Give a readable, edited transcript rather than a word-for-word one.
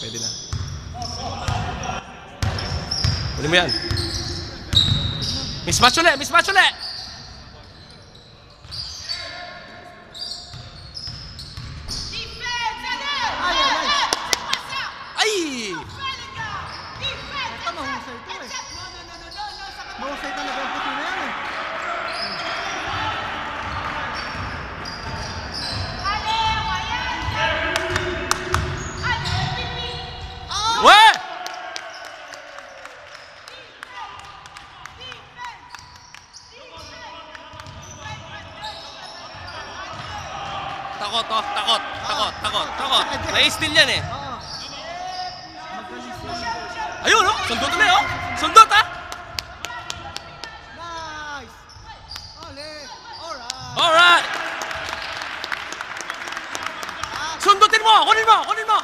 Pwede na. Huli mo yan. Mismatch ulit! Mismatch ulit! Ay! Basta mahusay ito eh. Mahusay talaga ang puti na yan eh. We! Takot, oh. Takot. Takot. Takot. Takot. Na-steal yan eh. Oo. Magaling siya. Ayun, oh. Sundot ulit, oh. Sundot, ah. Nice! Ole! Alright! Alright. Sundutin mo. Kunin mo. Kunin mo.